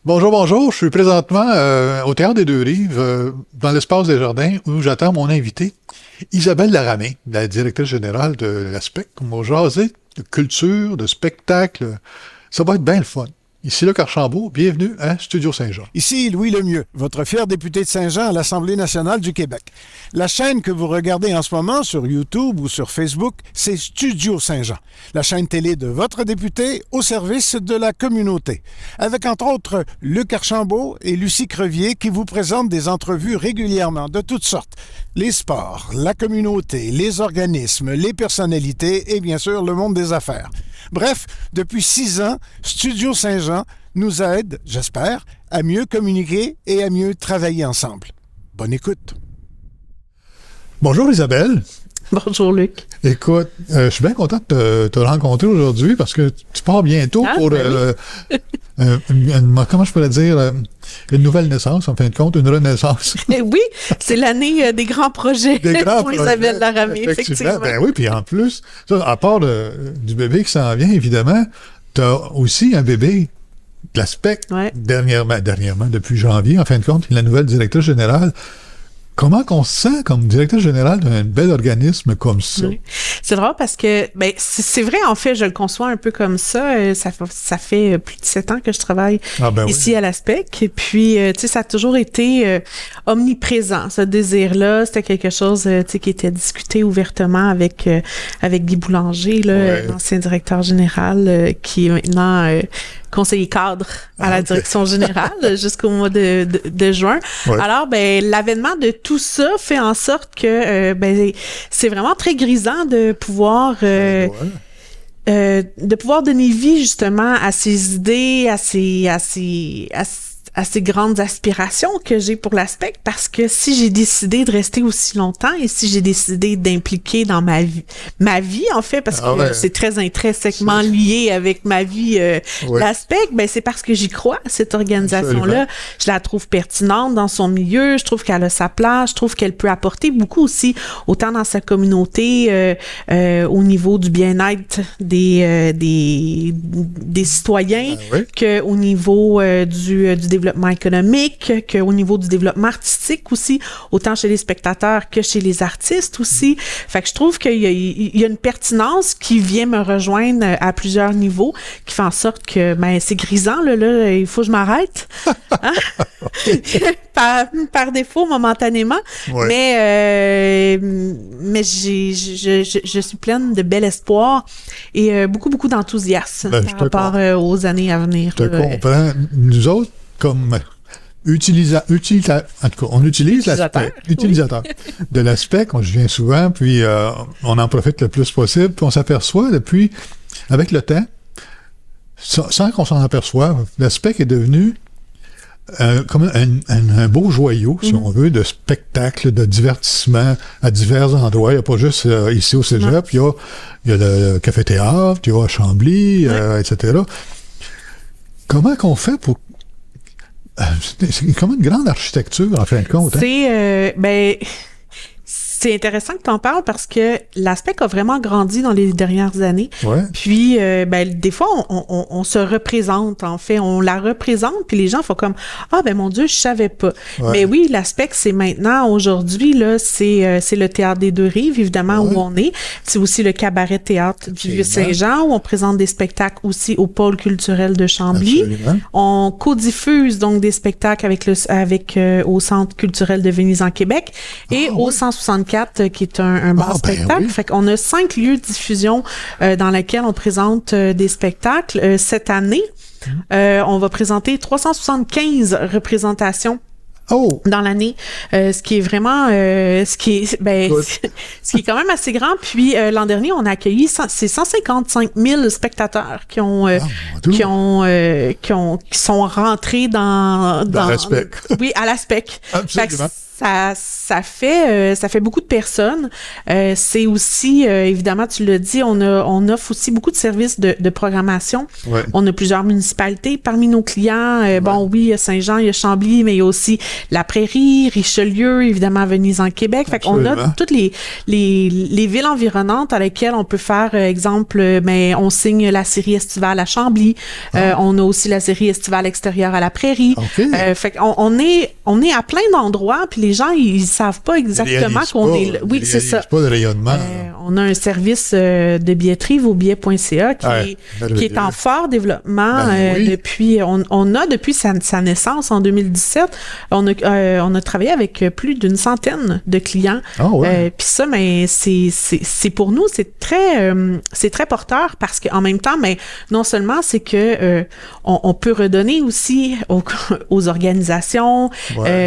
Bonjour, bonjour. Je suis présentement au Théâtre des Deux-Rives, dans l'espace des Jardins, où j'attends mon invitée, Isabelle Laramé, la directrice générale de l'ASPEC. On va jaser de culture, de spectacle. Ça va être bien le fun. Ici Luc Archambault, bienvenue à Studio Saint-Jean. Ici Louis Lemieux, votre fier député de Saint-Jean à l'Assemblée nationale du Québec. La chaîne que vous regardez en ce moment sur YouTube ou sur Facebook, c'est Studio Saint-Jean, la chaîne télé de votre député au service de la communauté. Avec entre autres Luc Archambault et Lucie Crevier qui vous présentent des entrevues régulièrement de toutes sortes. Les sports, la communauté, les organismes, les personnalités et bien sûr le monde des affaires. Bref, depuis 6 ans, Studio Saint-Jean nous aide, j'espère, à mieux communiquer et à mieux travailler ensemble. Bonne écoute. Bonjour Isabelle. Bonjour Luc. Écoute, je suis bien content de te rencontrer aujourd'hui parce que tu pars bientôt pour comment je pourrais dire, une nouvelle naissance, en fin de compte, une renaissance. Oui, c'est l'année des grands projets pour Isabelle Laramé, effectivement. Ben oui, puis en plus, ça, à part du bébé qui s'en vient, évidemment, tu as aussi un bébé de l'ASPEC, dernièrement, depuis janvier, en fin de compte, la nouvelle directrice générale. Comment qu'on se sent comme directeur général d'un bel organisme comme ça? Oui. C'est drôle parce que, c'est vrai, en fait, je le conçois un peu comme ça. Ça fait plus de 7 ans que je travaille ici à l'ASPEC. Et puis, tu sais, ça a toujours été omniprésent, ce désir-là. C'était quelque chose, tu sais, qui était discuté ouvertement avec Guy Boulanger, l'ancien directeur général, qui est maintenant conseiller cadre à la direction générale jusqu'au mois de juin. Ouais. Alors, l'avènement de tout ça fait en sorte que c'est vraiment très grisant de pouvoir donner vie justement à ces idées, à ces grandes aspirations que j'ai pour l'ASPEC, parce que si j'ai décidé de rester aussi longtemps et si j'ai décidé d'impliquer dans ma vie en fait, parce que c'est très intrinsèquement lié avec ma vie, l'ASPEC, c'est parce que j'y crois, cette organisation-là. Absolument. Je la trouve pertinente dans son milieu, je trouve qu'elle a sa place, je trouve qu'elle peut apporter beaucoup aussi, autant dans sa communauté, au niveau du bien-être des citoyens, qu'au niveau du développement économique, qu'au niveau du développement artistique aussi, autant chez les spectateurs que chez les artistes aussi. Fait que je trouve qu'il y a une pertinence qui vient me rejoindre à plusieurs niveaux, qui fait en sorte que c'est grisant, là, il faut que je m'arrête. Hein? par défaut, momentanément. Ouais. Mais je suis pleine de bel espoir et beaucoup d'enthousiasme par rapport aux années à venir. Je te comprends. Nous autres, comme utilisateur de l'ASPEC, je viens souvent, puis on en profite le plus possible, puis on s'aperçoit depuis, avec le temps, sans qu'on s'en aperçoive, l'ASPEC est devenu comme un beau joyau, si on veut, de spectacles, de divertissement à divers endroits. Il n'y a pas juste ici au Cégep, il y a le café-théâtre, il y a à Chambly, etc. Comment qu'on fait pour... C'est comme une grande architecture, en fin de compte. C'est intéressant que tu en parles parce que l'ASPEC a vraiment grandi dans les dernières années. Ouais. Puis, des fois, on se représente, en fait. On la représente, puis les gens font comme « Ah, mon Dieu, je savais pas. Ouais. » Mais oui, l'ASPEC, c'est maintenant, aujourd'hui, là, c'est le Théâtre des Deux-Rives, évidemment, où on est. C'est aussi le Cabaret Théâtre du Vieux-Saint-Jean, où on présente des spectacles aussi au Pôle culturel de Chambly. Absolument. On codiffuse donc des spectacles au Centre culturel de Venise en Québec et au 164 qui est un bar spectacle. Fait qu'on a 5 lieux de diffusion dans lesquels on présente des spectacles. Cette année, on va présenter 375 représentations dans l'année, ce qui est vraiment ce qui est quand même assez grand. Puis l'an dernier, on a accueilli 155 000 spectateurs qui sont rentrés dans l'ASPEC. Oui, à l'ASPEC. Absolument. Ça fait beaucoup de personnes. C'est aussi, évidemment, tu l'as dit, on offre aussi beaucoup de services de programmation. Ouais. On a plusieurs municipalités parmi nos clients. Bon, oui, il y a Saint-Jean, il y a Chambly, mais il y a aussi La Prairie, Richelieu, évidemment, Venise en Québec. Fait qu'on a toutes les villes environnantes à lesquelles on peut faire, exemple, mais on signe la série estivale à Chambly. On a aussi la série estivale extérieure à La Prairie. Okay. Fait qu'on on est à plein d'endroits, puis les gens, ils savent pas exactement qu'on est là. Oui, c'est ça. Pas de rayonnement. On a un service de billetterie, vosbillets.ca, qui est en fort développement depuis. On a depuis sa naissance en 2017, on a travaillé avec plus d'une centaine de clients. Puis ça, mais c'est pour nous, c'est très porteur parce qu'en même temps, mais non seulement c'est que on peut redonner aussi aux organisations.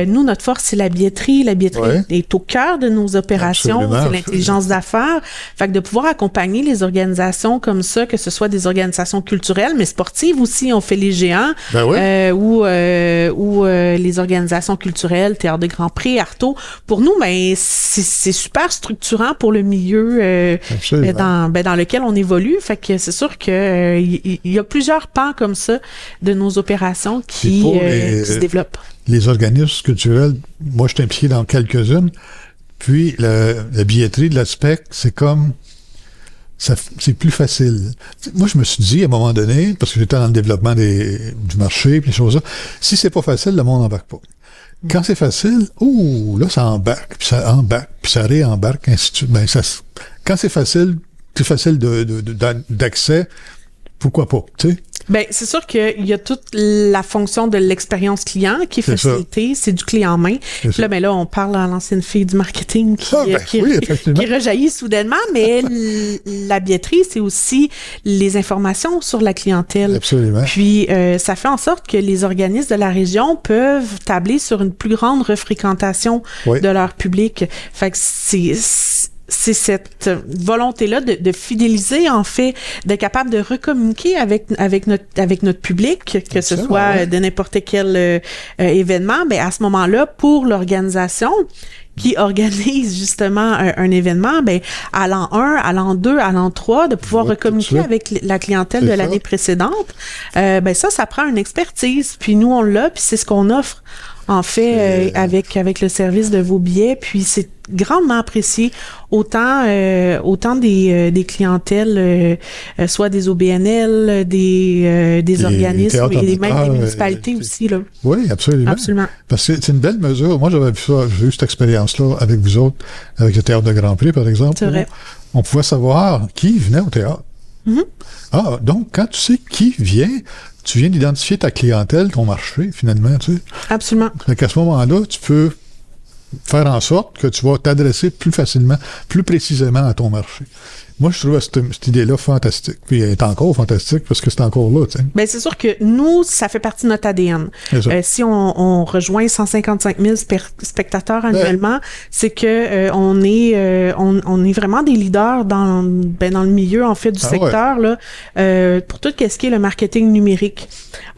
Nous, notre force, c'est la billetterie. La billetterie est au cœur de nos opérations. Absolument, c'est l'intelligence d'affaires. Fait que de pouvoir accompagner les organisations comme ça, que ce soit des organisations culturelles, mais sportives aussi, on fait les géants, ou les organisations culturelles, Théâtre de Grand Prix, Artaud. Pour nous, ben, c'est super structurant pour le milieu dans lequel on évolue. Fait que c'est sûr que il y a plusieurs pans comme ça de nos opérations qui se développent. Les organismes culturels, moi, je suis impliqué dans quelques-unes. Puis, la billetterie de l'aspect, c'est comme... c'est plus facile. Moi, je me suis dit, à un moment donné, parce que j'étais dans le développement du marché, puis les choses-là, si c'est pas facile, le monde n'embarque pas. Quand c'est facile, là, ça embarque, puis ça réembarque, ainsi de suite. Ben, quand c'est facile d'accès, pourquoi pas, tu sais? Ben, c'est sûr qu'il y a toute la fonction de l'expérience client qui est facilitée, c'est du clé en main. Là, ben là, on parle à l'ancienne fille du marketing qui rejaillit soudainement, mais la billetterie, c'est aussi les informations sur la clientèle. Absolument. Puis, ça fait en sorte que les organismes de la région peuvent tabler sur une plus grande refréquentation de leur public. Fait que c'est cette volonté-là de fidéliser, en fait, d'être capable de recommuniquer avec notre public, que ce soit de n'importe quel événement, ben à ce moment-là, pour l'organisation qui organise justement un événement, ben à l'an 1, à l'an 2, à l'an 3, de pouvoir recommuniquer avec la clientèle de l'année précédente, ben ça prend une expertise. Puis nous, on l'a, puis c'est ce qu'on offre en fait avec le service de vos billets, puis c'est grandement apprécié autant des clientèles, soit des OBNL, des organismes et même des municipalités aussi là. Oui, absolument. Parce que c'est une belle mesure. Moi, j'avais vu ça, j'ai eu cette expérience-là avec vous autres, avec le Théâtre de Grand Prix, par exemple. C'est vrai. On pouvait savoir qui venait au théâtre. Mm-hmm. Donc, quand tu sais qui vient, tu viens d'identifier ta clientèle, ton marché, finalement, tu sais. Absolument. Donc, à ce moment-là, tu peux faire en sorte que tu vas t'adresser plus facilement, plus précisément à ton marché. Moi, je trouve cette idée-là fantastique. Puis elle est encore fantastique parce que c'est encore là, tu sais. Bien, c'est sûr que nous, ça fait partie de notre ADN. Si on rejoint 155 000 spectateurs annuellement, c'est que on est vraiment des leaders dans le milieu, en fait, du secteur, là, pour tout ce qui est le marketing numérique.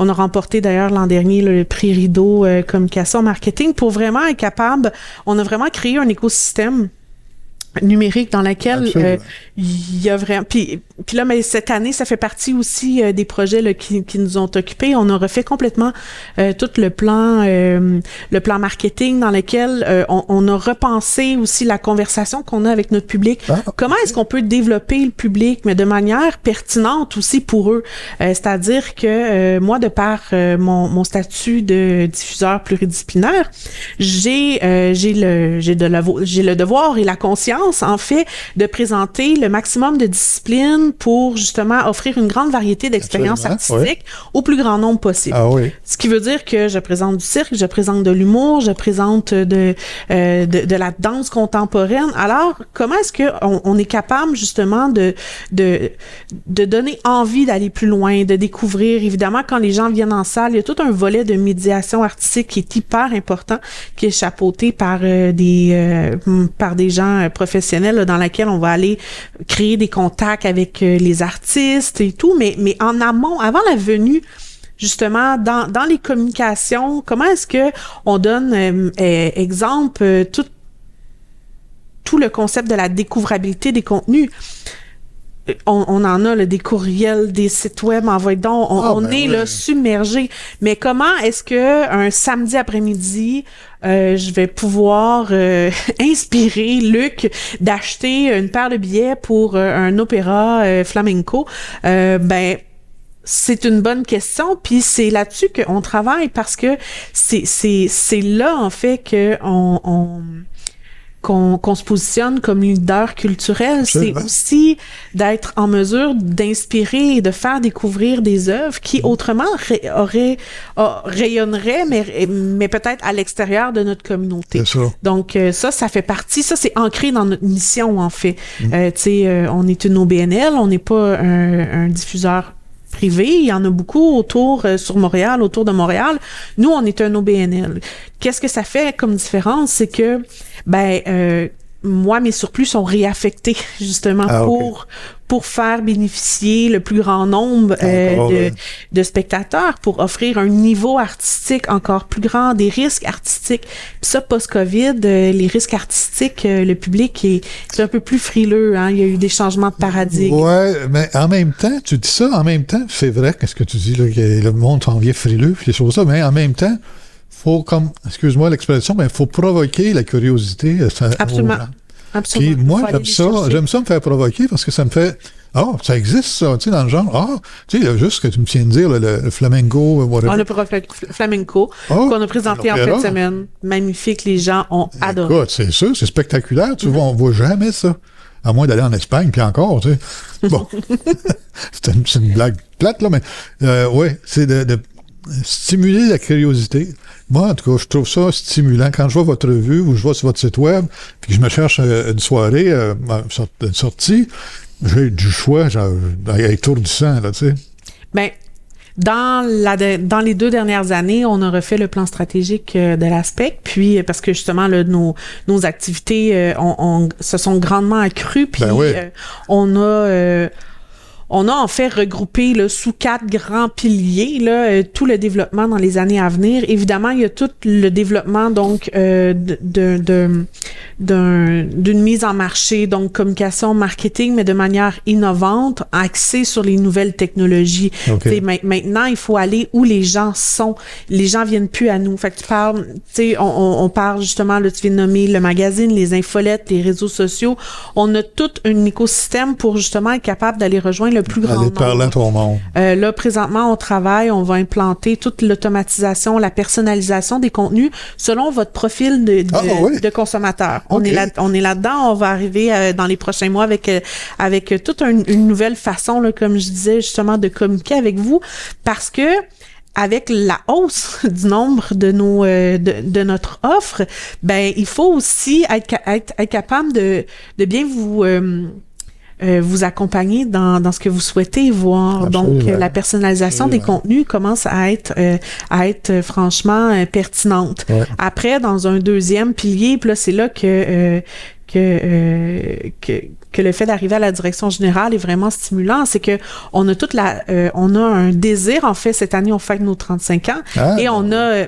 On a remporté, d'ailleurs, l'an dernier, le prix Rideau Communication Marketing pour vraiment être capable, on a vraiment créé un écosystème numérique dans laquelle il y a vraiment puis là mais cette année ça fait partie aussi des projets là, qui nous ont occupés. On a refait complètement tout le plan marketing dans lequel on a repensé aussi la conversation qu'on a avec notre public. Comment est-ce qu'on peut développer le public mais de manière pertinente aussi pour eux, c'est-à-dire que moi de par mon statut de diffuseur pluridisciplinaire, j'ai le devoir et la conscience en fait de présenter le maximum de disciplines pour justement offrir une grande variété d'expériences artistiques au plus grand nombre possible. Ce qui veut dire que je présente du cirque, je présente de l'humour, je présente de la danse contemporaine. Alors, comment est-ce que on est capable justement de donner envie d'aller plus loin, de découvrir? Évidemment, quand les gens viennent en salle, il y a tout un volet de médiation artistique qui est hyper important, qui est chapeauté par des gens professionnels là, dans laquelle on va aller créer des contacts avec les artistes et tout, mais en amont, avant la venue justement, dans les communications, comment est-ce que on donne, exemple, tout le concept de la découvrabilité des contenus? On en a là, des courriels, des sites web, on est là submergé. Mais comment est-ce que un samedi après-midi, je vais pouvoir inspirer Luc d'acheter une paire de billets pour un opéra flamenco? C'est une bonne question, puis c'est là-dessus qu'on travaille parce que c'est là en fait que qu'on se positionne comme leader culturel. C'est aussi d'être en mesure d'inspirer et de faire découvrir des œuvres qui autrement rayonneraient, mais peut-être à l'extérieur de notre communauté. Donc ça fait partie, ça c'est ancré dans notre mission en fait. On est une OBNL, on n'est pas un diffuseur privé, il y en a beaucoup autour de Montréal. Nous, on est un OBNL. Qu'est-ce que ça fait comme différence? C'est que, moi, mes surplus sont réaffectés, justement, pour faire bénéficier le plus grand nombre de spectateurs, pour offrir un niveau artistique encore plus grand, des risques artistiques. Puis ça, post-COVID, les risques artistiques, le public est un peu plus frileux, hein? Il y a eu des changements de paradigme. Ouais, mais en même temps, tu dis ça, en même temps, c'est vrai, qu'est-ce que tu dis, là, que le monde s'en vient frileux, puis des choses ça, mais en même temps, faut excuse-moi l'expression, mais il faut provoquer la curiosité. Absolument. Absolument. Puis moi, j'aime ça me faire provoquer parce que ça me fait, ça existe ça, tu sais, dans le genre, tu sais, juste ce que tu me tiens de dire, le flamenco, whatever. On a fait flamenco, qu'on a présenté en fin de semaine. Magnifique, les gens ont adoré. Écoute, c'est ça, c'est spectaculaire, tu vois, on voit jamais ça. À moins d'aller en Espagne, puis encore, tu sais. Bon. c'est une blague plate, là, mais, c'est de stimuler la curiosité. Moi, en tout cas, je trouve ça stimulant. Quand je vois votre revue ou je vois sur votre site web, puis que je me cherche une soirée, une sortie, j'ai du choix, étourdissant, là, tu sais. Ben, dans les 2 dernières années, on a refait le plan stratégique de l'ASPEC, puis parce que justement, là, nos activités se sont grandement accrues, puis on a en fait regroupé là, sous 4 grands piliers là, tout le développement dans les années à venir. Évidemment, il y a tout le développement donc d'une mise en marché, donc communication, marketing, mais de manière innovante, axée sur les nouvelles technologies. Maintenant, il faut aller où les gens sont. Les gens viennent plus à nous. Fait que tu parles, tu sais, on parle justement, là, tu viens de nommer le magazine, les infolettes, les réseaux sociaux. On a tout un écosystème pour justement être capable d'aller rejoindre le plus grand nombre. Parler à ton monde. Là, présentement, on va implanter toute l'automatisation, la personnalisation des contenus selon votre profil de consommateur. On est là-dedans. On va arriver dans les prochains mois avec toute une nouvelle façon, là, comme je disais, justement, de communiquer avec vous, parce que avec la hausse du nombre de notre offre, il faut aussi être capable de bien vous accompagner dans ce que vous souhaitez voir. Absolument. Donc, la personnalisation des contenus commence à être franchement pertinente. Ouais. Après, dans un deuxième pilier, puis là, c'est là que le fait d'arriver à la direction générale est vraiment stimulant, c'est que on a on a un désir, en fait, cette année, on fête nos 35 ans, et on a,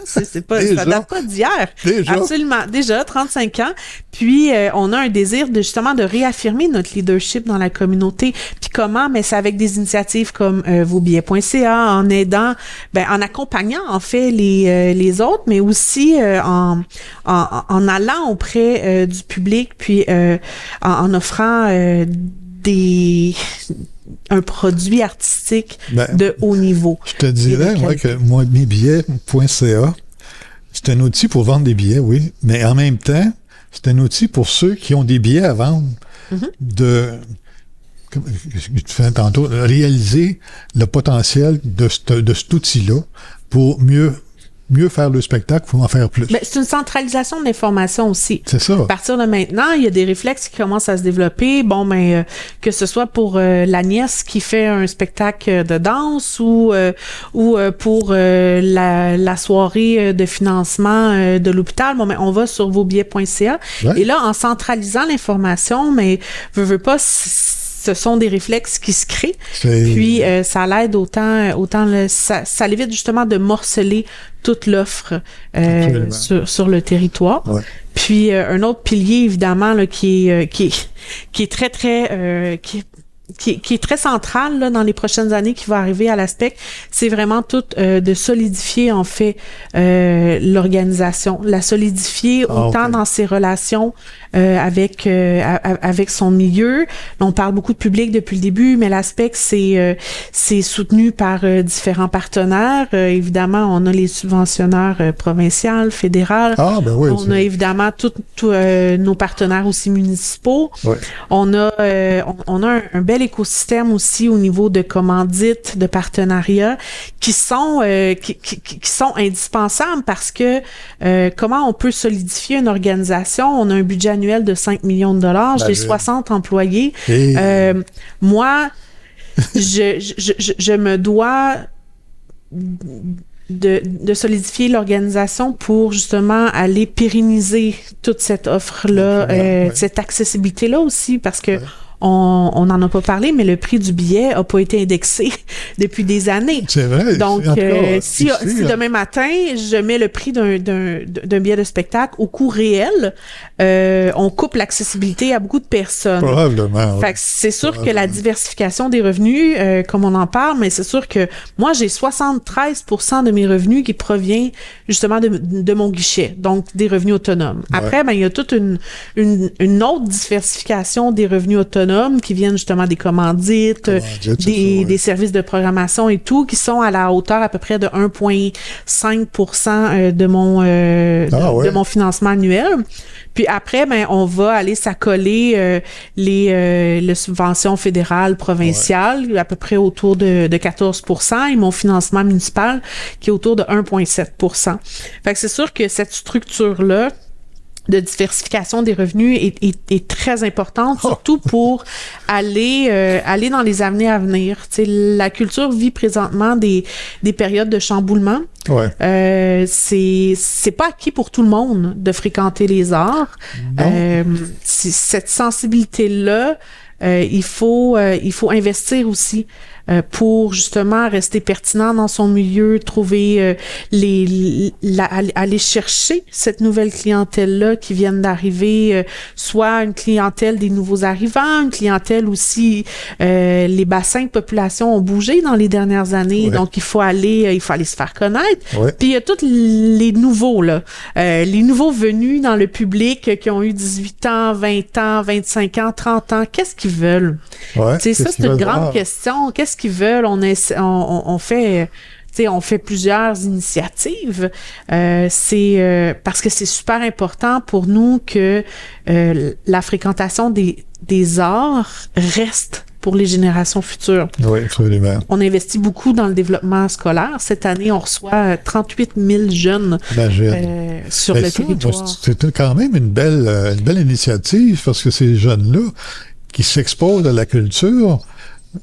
c'est pas, ça date pas d'hier. Absolument. Déjà, 35 ans. Puis, on a un désir de réaffirmer notre leadership dans la communauté. Puis comment? Mais c'est avec des initiatives comme vosbillets.ca, en aidant, en accompagnant, en fait, les autres, mais aussi en allant auprès du public, puis en offrant un produit artistique de haut niveau. Je te dirais, moi, que mesbillets.ca, c'est un outil pour vendre des billets, oui, mais en même temps, c'est un outil pour ceux qui ont des billets à vendre comme tu fais tantôt, réaliser le potentiel de cet outil-là pour mieux faire le spectacle, il faut en faire plus. C'est une centralisation de l'information aussi. C'est ça. À partir de maintenant, il y a des réflexes qui commencent à se développer. Que ce soit pour la nièce qui fait un spectacle de danse ou pour la soirée de financement de l'hôpital, on va sur vosbillets.ca. Ouais. Et là, en centralisant l'information, veux pas, ce sont des réflexes qui se créent. C'est- Puis ça l'aide ça l'évite justement de morceler toute l'offre Absolument. sur le territoire. Ouais. Puis un autre pilier évidemment là, qui est très très qui est très central là, dans les prochaines années, qui va arriver à l'ASPEC, c'est vraiment tout de solidifier en fait l'organisation, la solidifier autant dans ses relations avec son milieu. On parle beaucoup de public depuis le début, mais l'ASPEC c'est soutenu par différents partenaires. Évidemment, on a les subventionneurs provinciaux, fédéraux. Ah, ben oui. On a évidemment tous nos partenaires aussi municipaux. Ouais. On a un bel écosystème aussi au niveau de commandites, de partenariats qui sont indispensables parce que comment on peut solidifier une organisation? On a un budget annuel de 5 millions de dollars. J'ai 60 employés. Et... Moi, je me dois de solidifier l'organisation pour justement aller pérenniser toute cette offre-là, cette accessibilité-là aussi, parce que on n'en a pas parlé, mais le prix du billet n'a pas été indexé depuis des années. C'est vrai. Donc, si ici, demain matin, je mets le prix d'un billet de spectacle au coût réel, on coupe l'accessibilité à beaucoup de personnes. Probablement. Fait que c'est sûr que la diversification des revenus, comme on en parle, mais c'est sûr que moi, j'ai 73% de mes revenus qui provient justement de mon guichet, donc des revenus autonomes. Après, ben, il y a toute une autre diversification des revenus autonomes qui viennent justement des commandites, des services de programmation et tout, qui sont à la hauteur à peu près de 1,5% de mon financement annuel. Puis après, ben, on va aller s'accoler les subventions fédérales, provinciales, à peu près autour de 14%, et mon financement municipal qui est autour de 1,7%. Fait que c'est sûr que cette structure-là de diversification des revenus est très importante, surtout pour aller dans les années à venir. Tu sais, la culture vit présentement des périodes de chamboulement. C'est pas acquis pour tout le monde de fréquenter les arts. Cette sensibilité-là, il faut investir aussi pour justement rester pertinent dans son milieu, trouver aller chercher cette nouvelle clientèle-là qui viennent d'arriver, soit une clientèle des nouveaux arrivants, une clientèle aussi, les bassins de population ont bougé dans les dernières années, donc il faut aller se faire connaître. Puis il y a tous les nouveaux là, les nouveaux venus dans le public qui ont eu 18 ans, 20 ans, 25 ans, 30 ans, qu'est-ce qu'ils veulent? C'est ça, c'est une grande question. Qu'est-ce qu'ils veulent? On fait plusieurs initiatives. C'est parce que c'est super important pour nous que la fréquentation des arts reste pour les générations futures. Oui, absolument. On investit beaucoup dans le développement scolaire. Cette année, on reçoit 38 000 jeunes sur le territoire. C'est quand même une belle initiative parce que ces jeunes-là qui s'exposent à la culture,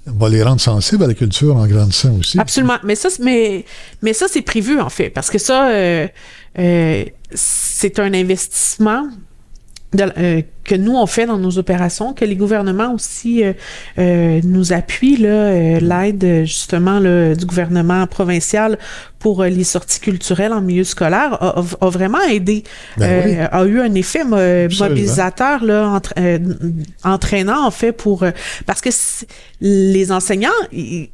on va les rendre sensibles à la culture en grandissant aussi. Absolument. Mais ça, c'est prévu, en fait, parce que ça, c'est un investissement que nous, on fait dans nos opérations, que les gouvernements aussi nous appuient, l'aide, justement, du gouvernement provincial pour les sorties culturelles en milieu scolaire a vraiment aidé, a eu un effet mobilisateur, là, entraînant, en fait, parce que les enseignants, ils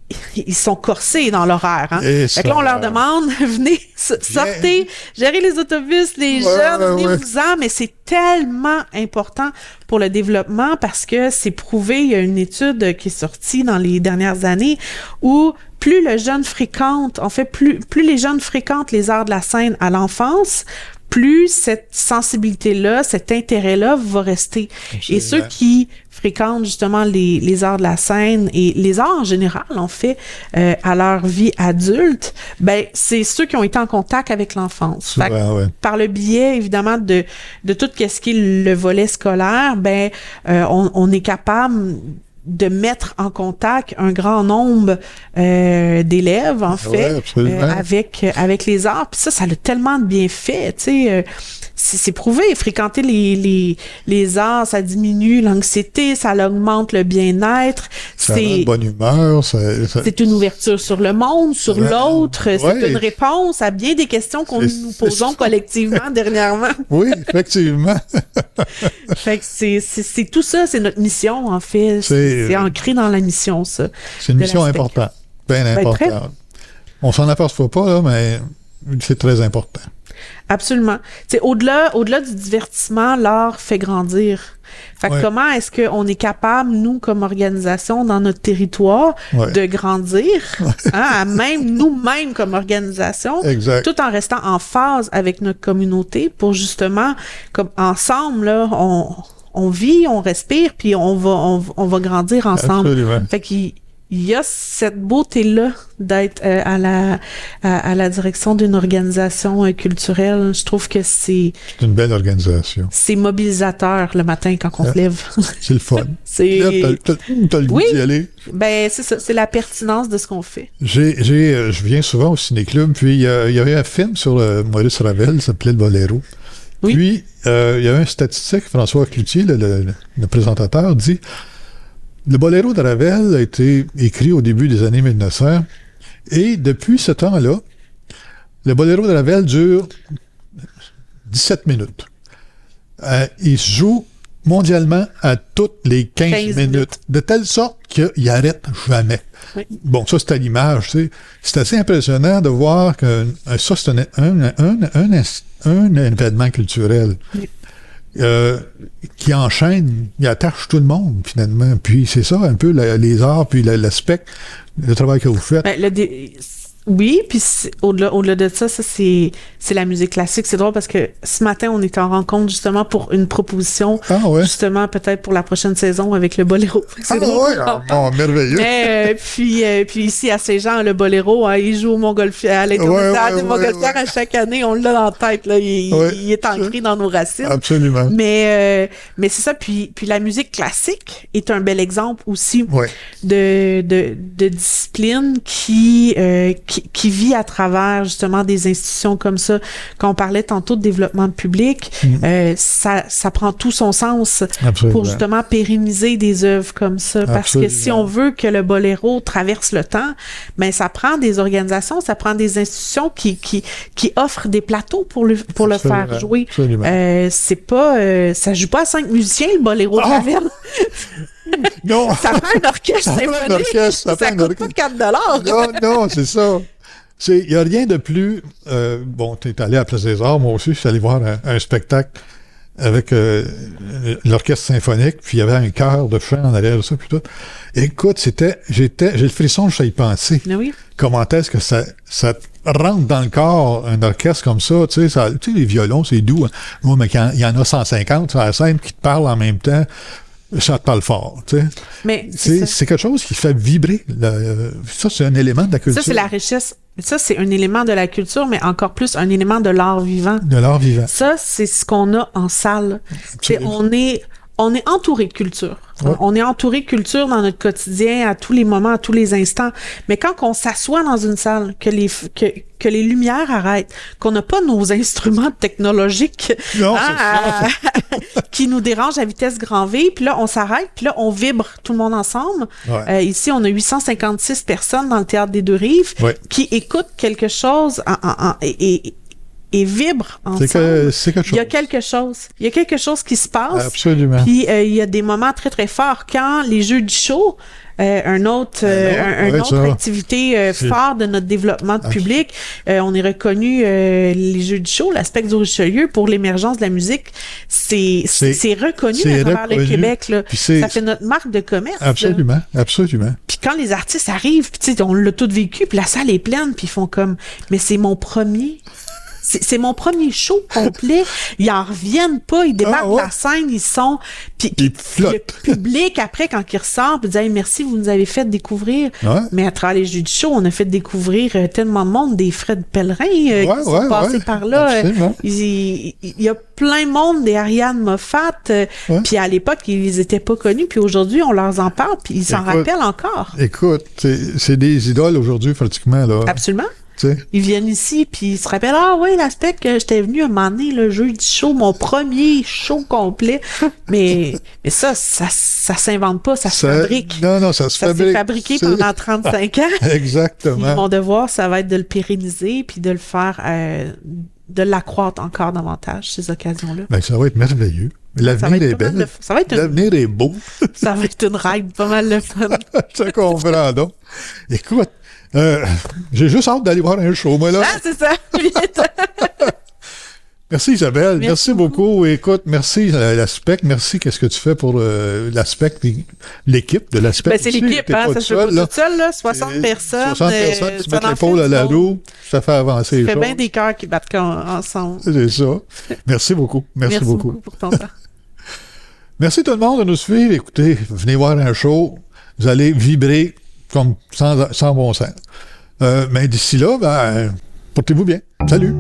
sont corsés dans l'horaire. Hein? Fait que là, on leur demande, venez, sortez, gérez les autobus, les jeunes, venez-vous-en, mais c'est tellement important pour le développement parce que c'est prouvé, il y a une étude qui est sortie dans les dernières années où plus le jeune fréquente, en fait, plus les jeunes fréquentent les arts de la scène à l'enfance, plus cette sensibilité-là, cet intérêt-là va rester. Absolument. Et ceux qui fréquentent justement les arts de la scène et les arts en général, en fait, à leur vie adulte, ben c'est ceux qui ont été en contact avec l'enfance. Par le biais, évidemment, de tout ce qui est le volet scolaire, ben on est capable mettre en contact un grand nombre d'élèves, en fait, avec les arts. Puis ça a tellement de bienfaits, tu sais. C'est prouvé, fréquenter les arts, ça diminue l'anxiété, ça augmente le bien-être. Ça rend de bonne humeur. C'est une ouverture sur le monde, sur l'autre. C'est une réponse à bien des questions qu'on nous posons collectivement dernièrement. Oui, effectivement. Fait que c'est tout ça, c'est notre mission, en fait. C'est ancré dans la mission, ça. C'est une mission importante, bien importante. On s'en aperçoit pas, là, mais c'est très important. Absolument. T'sais, au-delà du divertissement, l'art fait grandir. Fait que comment est-ce qu'on est capable, nous, comme organisation, dans notre territoire, de grandir, même nous-mêmes comme organisation, tout en restant en phase avec notre communauté pour justement, comme ensemble, là, on vit, on respire, puis on va grandir ensemble. Absolument. Fait qu'il y a cette beauté-là d'être à la direction d'une organisation culturelle. Je trouve que c'est une belle organisation. C'est mobilisateur le matin quand on se lève. C'est le fun. T'as le goût d'y aller. Ben, c'est ça. C'est la pertinence de ce qu'on fait. Je viens souvent au ciné-club, puis il y avait un film sur Maurice Ravel, ça s'appelait Le Boléro. Oui. Puis, il y avait un statistique, François Cloutier, le présentateur, dit: le boléro de Ravel a été écrit au début des années 1900, et depuis ce temps-là, le boléro de Ravel dure 17 minutes. Il se joue mondialement à toutes les 15 minutes, de telle sorte qu'il n'arrête jamais. Oui. Bon, ça, c'est à l'image, tu sais. C'est assez impressionnant de voir que ça, c'est un événement culturel. Oui. Qui enchaîne, il attache tout le monde, finalement. Puis c'est ça, un peu, les arts, puis l'aspect, le travail que vous faites. Ben, oui, puis au-delà de ça, c'est la musique classique. C'est drôle parce que ce matin, on était en rencontre justement pour une proposition, justement peut-être pour la prochaine saison avec le boléro. Merveilleux. Puis ici à Saint-Jean, le boléro, il joue au Montgolfière, à l'International des Montgolfières à chaque année, on l'a en tête, là, il est ancré dans nos racines. Absolument. Mais c'est ça, puis la musique classique est un bel exemple aussi de discipline qui vit à travers justement des institutions comme ça. Quand on parlait tantôt de développement public, ça prend tout son sens pour justement pérenniser des œuvres comme ça. Parce que si on veut que le boléro traverse le temps, ben ça prend des organisations, ça prend des institutions qui offrent des plateaux pour le faire jouer. C'est pas ça joue pas à 5 musiciens le boléro de Ravel. Non. Ça prend un orchestre symphonique. Ça coûte pas $4. Non, c'est ça. Il n'y a rien de plus... bon, tu es allé à la Place des Arts, moi aussi, je suis allé voir un spectacle avec l'orchestre symphonique, puis il y avait un chœur de chant en arrière de ça, puis tout. Écoute, j'ai le frisson, je sais y penser. Oui. Comment est-ce que ça rentre dans le corps, un orchestre comme ça, tu sais, les violons, c'est doux. Hein. Moi, mais quand il y en a 150 sur la scène qui te parlent en même temps, ça te parle fort, tu sais. Mais c'est quelque chose qui fait vibrer. Ça, c'est un élément de la culture. Ça, c'est la richesse. Ça, c'est un élément de la culture, mais encore plus un élément de l'art vivant. De l'art vivant. Ça, c'est ce qu'on a en salle. On est entouré de culture. Ouais. On est entouré de culture dans notre quotidien, à tous les moments, à tous les instants. Mais quand on s'assoit dans une salle, que les lumières arrêtent, qu'on n'a pas nos instruments technologiques qui nous dérangent à vitesse grand V, puis là, on s'arrête, puis là, on vibre tout le monde ensemble. Ouais. Ici, on a 856 personnes dans le Théâtre des Deux-Rives qui écoutent quelque chose et vibrent ensemble. C'est quelque chose. Il y a quelque chose. Il y a quelque chose qui se passe. Absolument. Puis il y a des moments très, très forts. Quand les Jeux du show, une autre activité phare de notre développement de public, on est reconnu, les Jeux du show, l'aspect du Richelieu, pour l'émergence de la musique, c'est reconnu à travers le Québec. Là. Ça fait notre marque de commerce. Absolument, absolument. Puis quand les artistes arrivent, puis on l'a tout vécu, puis la salle est pleine, puis ils font comme, mais c'est mon premier... c'est mon premier show complet. Ils en reviennent pas. Ils débarquent de la scène, ils sont... Puis le public, après, quand ils ressortent, ils disent hey, « Merci, vous nous avez fait découvrir. » Mais à travers les jeux du show, on a fait découvrir tellement de monde, des Fred Pellerin qui sont passés par là. Il y a plein de monde, des Ariane Moffat. Puis à l'époque, ils étaient pas connus. Puis aujourd'hui, on leur en parle, puis ils s'en rappellent encore. Écoute, c'est des idoles aujourd'hui, pratiquement. Là. Absolument. T'sais. Ils viennent ici, puis ils se rappellent, ah oui, l'aspect que j'étais venu un moment donné, le jeu du show, mon premier show complet. mais ça s'invente pas, ça se fabrique. Non, ça se fabrique. Ça s'est fabriqué pendant 35 ans. Exactement. Puis mon devoir, ça va être de le pérenniser, puis de le faire, de l'accroître encore davantage, ces occasions-là. Ben, ça va être merveilleux. L'avenir est belle. L'avenir est beau. Ça va être une ride pas mal le fun. Je te comprends donc. Écoute, j'ai juste hâte d'aller voir un show, moi, là. Ah, c'est ça. Merci Isabelle, merci beaucoup. Écoute, merci l'Aspect, merci qu'est-ce que tu fais pour l'Aspect, l'équipe de l'Aspect. Ben, c'est l'équipe, hein, ça se fait pas toute seule, là, 60 personnes. 60 personnes qui mettent l'épaule à la roue, ça fait avancer les choses. Ça fait bien des cœurs qui battent ensemble. C'est ça. Merci beaucoup. Merci beaucoup pour ton temps. Merci tout le monde de nous suivre. Écoutez, venez voir un show, vous allez vibrer comme sans bon sens. Mais d'ici là, portez-vous bien. Salut!